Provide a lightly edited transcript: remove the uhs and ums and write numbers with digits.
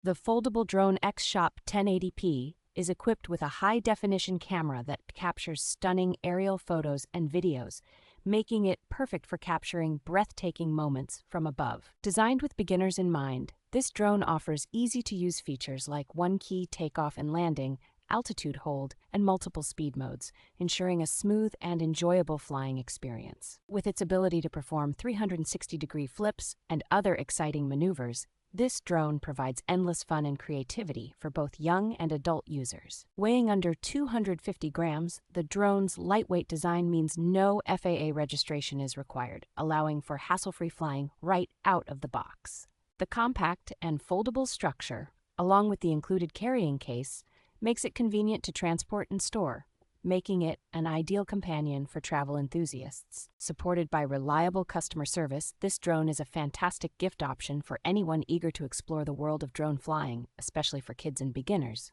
The Foldable Drone X-Shop 1080p is equipped with a high-definition camera that captures stunning aerial photos and videos, making it perfect for capturing breathtaking moments from above. Designed with beginners in mind, this drone offers easy-to-use features like one-key takeoff and landing, altitude hold, and multiple speed modes, ensuring a smooth and enjoyable flying experience. With its ability to perform 360-degree flips and other exciting maneuvers, this drone provides endless fun and creativity for both young and adult users. Weighing under 250 grams, the drone's lightweight design means no FAA registration is required, allowing for hassle-free flying right out of the box. The compact and foldable structure, along with the included carrying case, makes it convenient to transport and store, making it an ideal companion for travel enthusiasts. Supported by reliable customer service, this drone is a fantastic gift option for anyone eager to explore the world of drone flying, especially for kids and beginners.